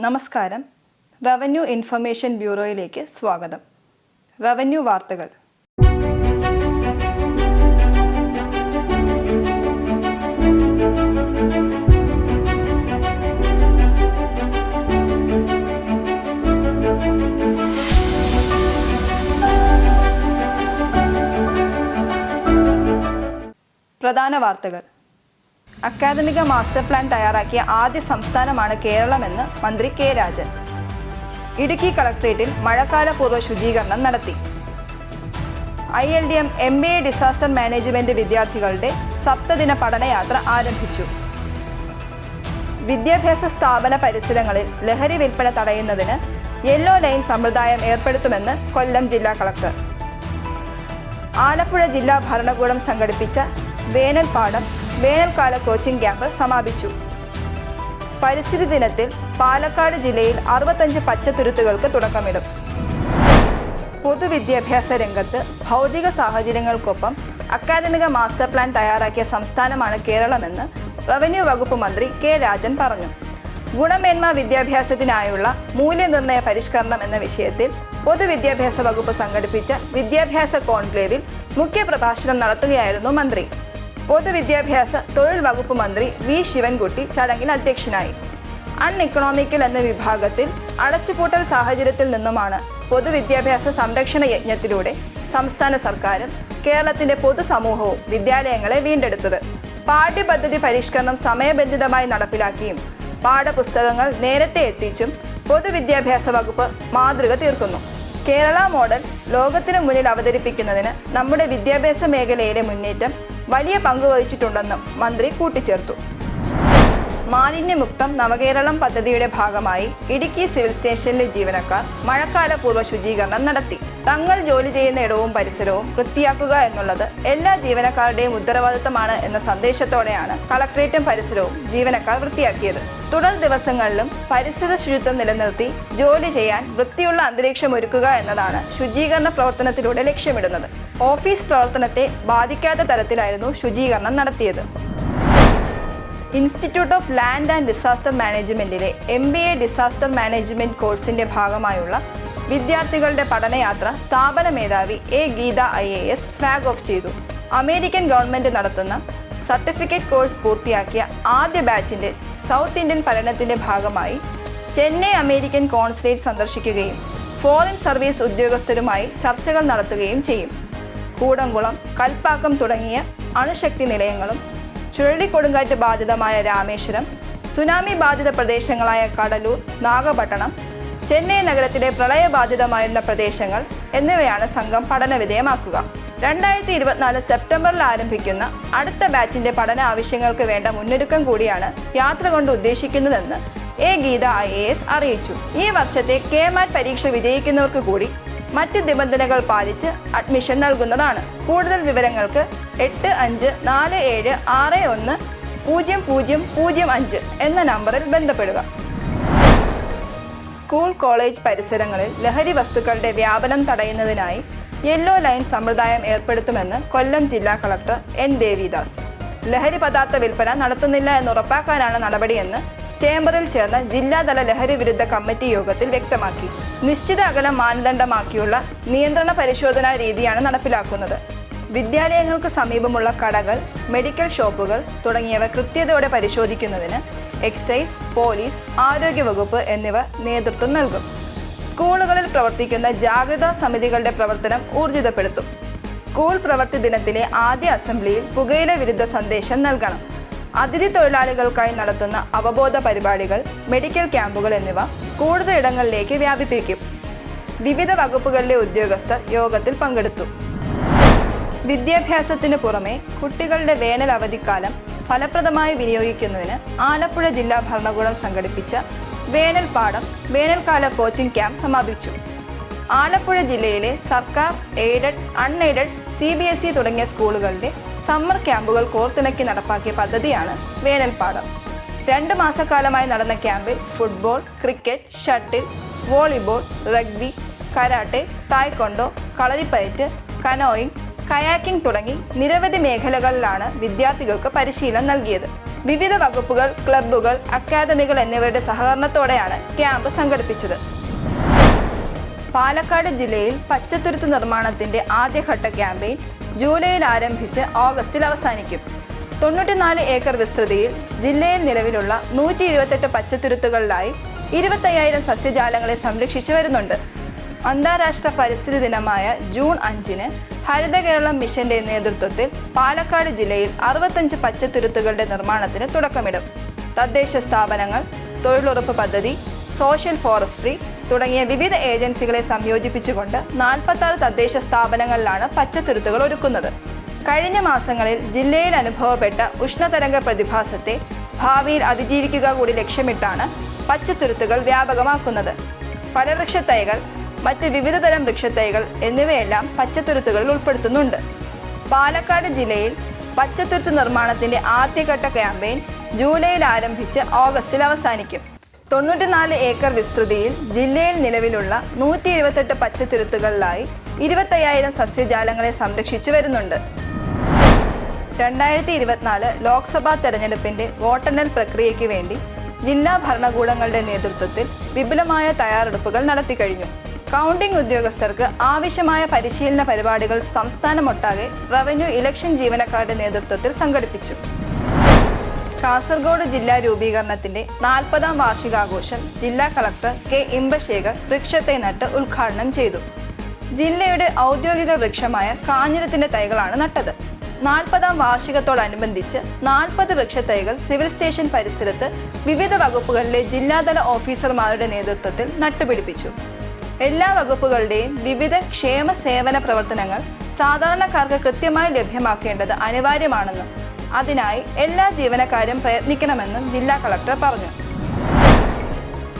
നമസ്കാരം. Revenue information ബ്യൂറോയിലേക്ക് സ്വാഗതം. Revenue വാർത്തകൾ. പ്രധാന വാർത്തകൾ. അക്കാദമിക മാസ്റ്റർ പ്ലാൻ തയ്യാറാക്കിയ ആദ്യ സംസ്ഥാനമാണ് കേരളമെന്ന് മന്ത്രി കെ രാജൻ. ഇടുക്കി കളക്ട്രേറ്റിൽ മഴക്കാലപൂർവ്വ ശുചീകരണം നടത്തി. ILDM MBA ഡിസാസ്റ്റർ മാനേജ്മെന്റ് വിദ്യാർത്ഥികളുടെ സപ്തദിന പഠനയാത്ര ആരംഭിച്ചു. വിദ്യാഭ്യാസ സ്ഥാപന പരിസരങ്ങളിൽ ലഹരി വിൽപ്പന തടയുന്നതിന് യെല്ലോ ലൈൻ സമ്പ്രദായം ഏർപ്പെടുത്തുമെന്ന് കൊല്ലം ജില്ലാ കളക്ടർ. ആലപ്പുഴ ജില്ലാ ഭരണകൂടം സംഘടിപ്പിച്ച വേനൽപ്പാടം വേനൽക്കാല കോച്ചിംഗ് ക്യാമ്പ് സമാപിച്ചു. പരിസ്ഥിതി ദിനത്തിൽ പാലക്കാട് ജില്ലയിൽ 65 പച്ചത്തുരുത്തുകൾക്ക് തുടക്കമിടും. പൊതുവിദ്യാഭ്യാസ രംഗത്ത് ഭൗതിക സാഹചര്യങ്ങൾക്കൊപ്പം അക്കാദമിക മാസ്റ്റർ പ്ലാൻ തയ്യാറാക്കിയ സംസ്ഥാനമാണ് കേരളമെന്ന് റവന്യൂ വകുപ്പ് മന്ത്രി കെ രാജൻ പറഞ്ഞു. ഗുണമേന്മ വിദ്യാഭ്യാസത്തിനായുള്ള മൂല്യനിർണ്ണയ പരിഷ്കരണം എന്ന വിഷയത്തിൽ പൊതുവിദ്യാഭ്യാസ വകുപ്പ് സംഘടിപ്പിച്ച വിദ്യാഭ്യാസ കോൺക്ലേവിൽ മുഖ്യപ്രഭാഷണം നടത്തുകയായിരുന്നു മന്ത്രി. പൊതുവിദ്യാഭ്യാസ തൊഴിൽ വകുപ്പ് മന്ത്രി വി ശിവൻകുട്ടി ചടങ്ങിൽ അധ്യക്ഷനായി. അൺഇക്കണോമിക്കൽ എന്ന വിഭാഗത്തിൽ അടച്ചുപൂട്ടൽ സാഹചര്യത്തിൽ നിന്നുമാണ് പൊതുവിദ്യാഭ്യാസ സംരക്ഷണ യജ്ഞത്തിലൂടെ സംസ്ഥാന സർക്കാരും കേരളത്തിന്റെ പൊതുസമൂഹവും വിദ്യാലയങ്ങളെ വീണ്ടെടുത്തത്. പാഠ്യപദ്ധതി പരിഷ്കരണം സമയബന്ധിതമായി നടപ്പിലാക്കിയും പാഠപുസ്തകങ്ങൾ നേരത്തെ എത്തിച്ചും പൊതുവിദ്യാഭ്യാസ വകുപ്പ് മാതൃക തീർക്കുന്നു. കേരള മോഡൽ ലോകത്തിനു മുന്നിൽ അവതരിപ്പിക്കുന്നതിന് നമ്മുടെ വിദ്യാഭ്യാസ മേഖലയിലെ മുന്നേറ്റം വലിയ പങ്ക് വഹിച്ചിട്ടുണ്ടെന്നും മന്ത്രി കൂട്ടിച്ചേർത്തു. മാലിന്യമുക്തം നവകേരളം പദ്ധതിയുടെ ഭാഗമായി ഇടുക്കി സിവിൽ സ്റ്റേഷനിലെ ജീവനക്കാർ മഴക്കാലപൂർവ്വ ശുചീകരണം നടത്തി. തങ്ങൾ ജോലി ചെയ്യുന്ന ഇടവും പരിസരവും വൃത്തിയാക്കുക എന്നുള്ളത് എല്ലാ ജീവനക്കാരുടെയും ഉത്തരവാദിത്തമാണ് എന്ന സന്ദേശത്തോടെയാണ് കളക്ട്രേറ്റും പരിസരവും ജീവനക്കാർ വൃത്തിയാക്കിയത്. തുടർ ദിവസങ്ങളിലും പരിസര ശുചിത്വം നിലനിർത്തി ജോലി ചെയ്യാൻ വൃത്തിയുള്ള അന്തരീക്ഷം ഒരുക്കുക എന്നതാണ് ശുചീകരണ പ്രവർത്തനത്തിലൂടെ ലക്ഷ്യമിടുന്നത്. ഓഫീസ് പ്രവർത്തനത്തെ ബാധിക്കാത്ത തരത്തിലായിരുന്നു ശുചീകരണം നടത്തിയത്. Institute of land and disaster മാനേജ്മെന്റിലെ MBA ഡിസാസ്റ്റർ മാനേജ്മെന്റ് കോഴ്സിന്റെ ഭാഗമായുള്ള വിദ്യാർത്ഥികളുടെ പഠനയാത്ര സ്ഥാപന മേധാവി A. Geetha IAS flag off ചെയ്തു. അമേരിക്കൻ ഗവൺമെന്റ് നടത്തുന്ന സർട്ടിഫിക്കറ്റ് കോഴ്സ് പൂർത്തിയാക്കിയ ആദ്യ ബാച്ചിന്റെ സൗത്ത് ഇന്ത്യൻ പര്യടനത്തിന്റെ ഭാഗമായി ചെന്നൈ അമേരിക്കൻ കോൺസുലേറ്റ് സന്ദർശിക്കുകയും ഫോറിൻ സർവീസ് ഉദ്യോഗസ്ഥരുമായി ചർച്ചകൾ നടത്തുകയും ചെയ്യും. കൂടംകുളം, കൽപ്പാക്കം തുടങ്ങിയ അണുശക്തി നിലയങ്ങളും ചുഴലിക്കൊടുങ്കാറ്റ് ബാധിതമായ രാമേശ്വരം, സുനാമി ബാധിത പ്രദേശങ്ങളായ കടലൂർ, നാഗപട്ടണം, ചെന്നൈ നഗരത്തിലെ പ്രളയബാധിതമായിരുന്ന പ്രദേശങ്ങൾ എന്നിവയാണ് സംഘം പഠനവിധേയമാക്കുക. 2024 സെപ്റ്റംബറിൽ ആരംഭിക്കുന്ന അടുത്ത ബാച്ചിന്റെ പഠന ആവശ്യങ്ങൾക്ക് വേണ്ട മുന്നൊരുക്കം കൂടിയാണ് യാത്ര കൊണ്ട് ഉദ്ദേശിക്കുന്നതെന്ന് A. ഗീത IAS അറിയിച്ചു. ഈ വർഷത്തെ KMAT പരീക്ഷ വിജയിക്കുന്നവർക്ക് കൂടി മറ്റ് നിബന്ധനകൾ പാലിച്ച് അഡ്മിഷൻ നൽകുന്നതാണ്. കൂടുതൽ വിവരങ്ങൾക്ക് 8547610005 എന്ന നമ്പറിൽ ബന്ധപ്പെടുക. സ്കൂൾ കോളേജ് പരിസരങ്ങളിൽ ലഹരി വസ്തുക്കളുടെ വ്യാപനം തടയുന്നതിനായി യെല്ലോ ലൈൻ സമ്പ്രദായം ഏർപ്പെടുത്തുമെന്ന് കൊല്ലം ജില്ലാ കളക്ടർ N. ദേവിദാസ്. ലഹരി പദാർത്ഥ വിൽപ്പന നടത്തുന്നില്ല എന്ന് ഉറപ്പാക്കാനാണ് നടപടിയെന്ന് ചേംബറിൽ ചേർന്ന ജില്ലാതല ലഹരി വിരുദ്ധ കമ്മിറ്റി യോഗത്തിൽ വ്യക്തമാക്കി. നിശ്ചിത അകലം മാനദണ്ഡമാക്കിയുള്ള നിയന്ത്രണ പരിശോധനാ രീതിയാണ് നടപ്പിലാക്കുന്നത്. വിദ്യാലയങ്ങൾക്ക് സമീപമുള്ള കടകൾ, മെഡിക്കൽ ഷോപ്പുകൾ തുടങ്ങിയവ കൃത്യതയോടെ പരിശോധിക്കുന്നതിന് എക്സൈസ്, പോലീസ്, ആരോഗ്യവകുപ്പ് എന്നിവ നേതൃത്വം നൽകും. സ്കൂളുകളിൽ പ്രവർത്തിക്കുന്ന ജാഗ്രതാ സമിതികളുടെ പ്രവർത്തനം ഊർജിതപ്പെടുത്തും. സ്കൂൾ പ്രവൃത്തി ദിനത്തിലെ ആദ്യ അസംബ്ലിയിൽ പുകയില വിരുദ്ധ സന്ദേശം നൽകണം. അതിഥി തൊഴിലാളികൾക്കായി നടത്തുന്ന അവബോധ പരിപാടികൾ, മെഡിക്കൽ ക്യാമ്പുകൾ എന്നിവ കൂടുതൽ ഇടങ്ങളിലേക്ക് വ്യാപിപ്പിക്കും. വിവിധ വകുപ്പുകളിലെ ഉദ്യോഗസ്ഥർ യോഗത്തിൽ പങ്കെടുത്തു. വിദ്യാഭ്യാസത്തിന് പുറമെ കുട്ടികളുടെ വേനൽ അവധിക്കാലം ഫലപ്രദമായി വിനിയോഗിക്കുന്നതിന് ആലപ്പുഴ ജില്ലാ ഭരണകൂടം സംഘടിപ്പിച്ച വേനൽപ്പാടം വേനൽക്കാല കോച്ചിംഗ് ക്യാമ്പ് സമാപിച്ചു. ആലപ്പുഴ ജില്ലയിലെ സർക്കാർ, എയ്ഡഡ്, അൺഎയ്ഡഡ്, CBSE തുടങ്ങിയ സ്കൂളുകളുടെ സമ്മർ ക്യാമ്പുകൾ കോർത്തിണക്കി നടപ്പാക്കിയ പദ്ധതിയാണ് വേനൽപ്പാടം. 2 മാസക്കാലമായി നടന്ന ക്യാമ്പിൽ football, cricket, shuttle, volleyball, rugby, karate, taekwondo, Kalaripayattu, canoeing, kayaking തുടങ്ങി നിരവധി മേഖലകളിലാണ് വിദ്യാർത്ഥികൾക്ക് പരിശീലനം നൽകിയത്. വിവിധ വകുപ്പുകൾ, ക്ലബ്ബുകൾ, അക്കാദമികൾ എന്നിവരുടെ സഹകരണത്തോടെയാണ് ക്യാമ്പ് സംഘടിപ്പിച്ചത്. പാലക്കാട് ജില്ലയിൽ പച്ചത്തുരുത്ത് നിർമ്മാണത്തിന്റെ ആദ്യഘട്ട ക്യാമ്പയിൻ ജൂലൈയിൽ ആരംഭിച്ച് ഓഗസ്റ്റിൽ അവസാനിക്കും. 94 ഏക്കർ വിസ്തൃതിയിൽ ജില്ലയിൽ നിലവിലുള്ള 128 പച്ചത്തുരുത്തുകളിലായി 25,000 സസ്യജാലങ്ങളെ സംരക്ഷിച്ചു വരുന്നുണ്ട്. അന്താരാഷ്ട്ര പരിസ്ഥിതി ദിനമായ ജൂൺ 5-ന് ഹരിത കേരളം മിഷന്റെ നേതൃത്വത്തിൽ പാലക്കാട് ജില്ലയിൽ 65 പച്ചത്തുരുത്തുകളുടെ നിർമ്മാണത്തിന് തുടക്കമിടും. തദ്ദേശ സ്ഥാപനങ്ങൾ, തൊഴിലുറപ്പ് പദ്ധതി, സോഷ്യൽ ഫോറസ്ട്രി തുടങ്ങിയ വിവിധ ഏജൻസികളെ സംയോജിപ്പിച്ചുകൊണ്ട് 46 തദ്ദേശ സ്ഥാപനങ്ങളിലാണ് പച്ചത്തുരുത്തുകൾ ഒരുക്കുന്നത്. കഴിഞ്ഞ മാസങ്ങളിൽ ജില്ലയിൽ അനുഭവപ്പെട്ട ഉഷ്ണതരംഗ പ്രതിഭാസത്തെ ഭാവിയിൽ അതിജീവിക്കുക കൂടി ലക്ഷ്യമിട്ടാണ് പച്ചത്തുരുത്തുകൾ വ്യാപകമാക്കുന്നത്. ഫലവൃക്ഷത്തൈകൾ, മറ്റ് വിവിധതരം വൃക്ഷത്തൈകൾ എന്നിവയെല്ലാം പച്ചത്തുരുത്തുകളിൽ ഉൾപ്പെടുത്തുന്നുണ്ട്. പാലക്കാട് ജില്ലയിൽ പച്ചത്തുരുത്ത് നിർമ്മാണത്തിന്റെ ആദ്യഘട്ട ക്യാമ്പയിൻ ജൂലൈയിൽ ആരംഭിച്ച് ഓഗസ്റ്റിൽ അവസാനിക്കും. 94 ഏക്കർ വിസ്തൃതിയിൽ ജില്ലയിൽ നിലവിലുള്ള 128 പച്ചത്തുരുത്തുകളിലായി 25,000 സസ്യജാലങ്ങളെ സംരക്ഷിച്ചു വരുന്നുണ്ട്. 2024 ലോക്സഭാ തെരഞ്ഞെടുപ്പിന്റെ വോട്ടെണ്ണൽ പ്രക്രിയയ്ക്ക് വേണ്ടി ജില്ലാ ഭരണകൂടങ്ങളുടെ നേതൃത്വത്തിൽ വിപുലമായ തയ്യാറെടുപ്പുകൾ നടത്തിക്കഴിഞ്ഞു. കൗണ്ടിംഗ് ഉദ്യോഗസ്ഥർക്ക് ആവശ്യമായ പരിശീലന പരിപാടികൾ സംസ്ഥാനമൊട്ടാകെ റവന്യൂ ഇലക്ഷൻ ജീവനക്കാരുടെ നേതൃത്വത്തിൽ സംഘടിപ്പിച്ചു. കാസർഗോഡ് ജില്ലാ രൂപീകരണത്തിന്റെ 40ാം വാർഷികാഘോഷം ജില്ലാ കളക്ടർ കെ ഇമ്പശേഖർ വൃക്ഷത്തൈ നട്ട് ഉദ്ഘാടനം ചെയ്തു. ജില്ലയുടെ ഔദ്യോഗിക വൃക്ഷമായ കാഞ്ഞിരത്തിന്റെ തൈകളാണ് നട്ടത്. 40ാം വാർഷികത്തോടനുബന്ധിച്ച് 40 വൃക്ഷത്തൈകൾ സിവിൽ സ്റ്റേഷൻ പരിസരത്ത് വിവിധ വകുപ്പുകളിലെ ജില്ലാതല ഓഫീസർമാരുടെ നേതൃത്വത്തിൽ നട്ടുപിടിപ്പിച്ചു. എല്ലാ വകുപ്പുകളുടെയും വിവിധ ക്ഷേമ സേവന പ്രവർത്തനങ്ങൾ സാധാരണക്കാർക്ക് കൃത്യമായി ലഭ്യമാക്കേണ്ടത് അനിവാര്യമാണെന്നും അതിനായി എല്ലാ ജീവനക്കാരും പ്രയത്നിക്കണമെന്നും ജില്ലാ കളക്ടർ പറഞ്ഞു.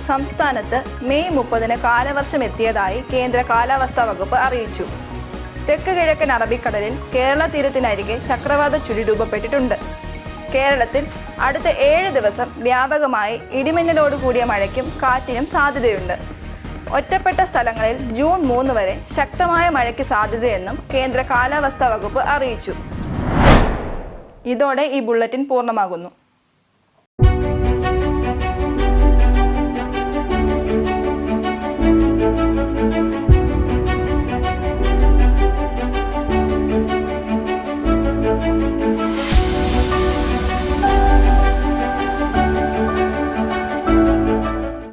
സംസ്ഥാനത്ത് മെയ് 30-ന് കാലവർഷം എത്തിയതായി കേന്ദ്ര കാലാവസ്ഥാ വകുപ്പ് അറിയിച്ചു. തെക്ക് കിഴക്കൻ അറബിക്കടലിൽ കേരള തീരത്തിനരികെ ചക്രവാത ചുഴി രൂപപ്പെട്ടിട്ടുണ്ട്. കേരളത്തിൽ അടുത്ത 7 ദിവസം വ്യാപകമായി ഇടിമിന്നലോട് കൂടിയ മഴയ്ക്കും കാറ്റിനും സാധ്യതയുണ്ട്. ഒറ്റപ്പെട്ട സ്ഥലങ്ങളിൽ ജൂൺ 3 വരെ ശക്തമായ മഴയ്ക്ക് സാധ്യതയെന്നും കേന്ദ്ര കാലാവസ്ഥാ വകുപ്പ് അറിയിച്ചു. ഇതോടെ ഈ ബുള്ളറ്റിൻ പൂർണ്ണമാകുന്നു.